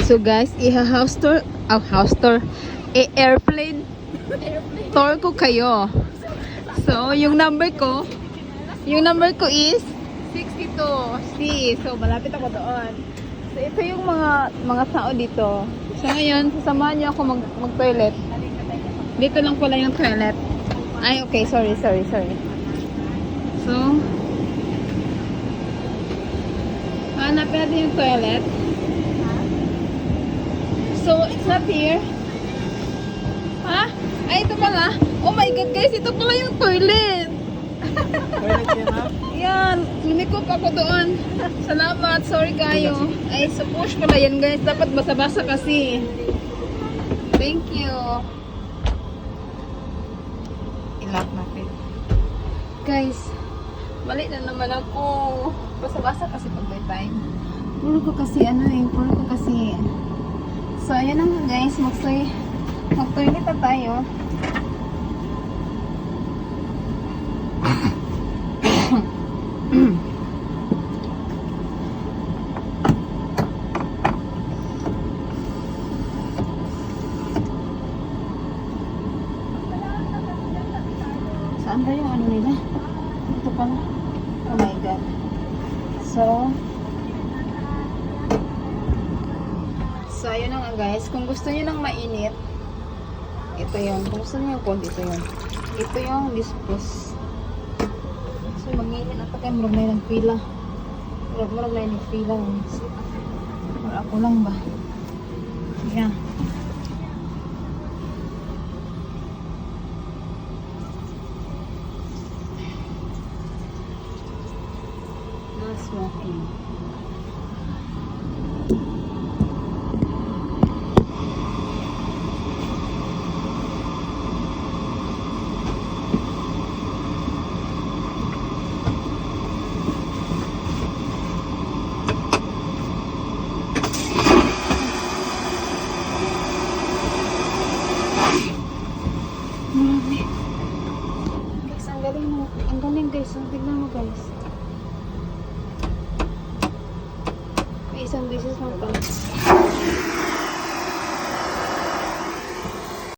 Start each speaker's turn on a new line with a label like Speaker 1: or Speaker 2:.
Speaker 1: So guys, house tour, house tour, airplane tour ko kayo. So, yung number ko is 62. See, so malapit ako doon. So, ito yung mga tao dito. So, ngayon, sasamahan niyo ako mag-toilet. Dito lang pala yung toilet. Ay, okay. Sorry. So, hanapin natin yung toilet. So, it's not here. Ha? Ay, ito pala. Oh my God, guys. Ito pala yung toilet.
Speaker 2: Toilet niya, ma'am?
Speaker 1: Yan. Lumikot ako doon. Salamat. Sorry kayo. Ay, so push pala yan, guys. Dapat basa-basa kasi. Thank you. Ilak natin. Guys, mali na naman ako. Basa-basa kasi pag may time. Puro ko kasi So, ayan na nga guys. Mag-toilet na tayo. Saan ba yung ano nila? Ito pala. Oh my God. So, ayun na nga guys. Kung gusto niyo ng mainit, ito yun. Kung gusto niyo yung cold, ito yun. Ito yung dispose. So, mag-init na ito kayo. Murag na yung pila. Murag na yung pila. Murag ako lang ba? Yan. Smoking. Marami. Guys, ang galing mo. Ang galing guys. Tignan mo guys. Isang beses lang pa.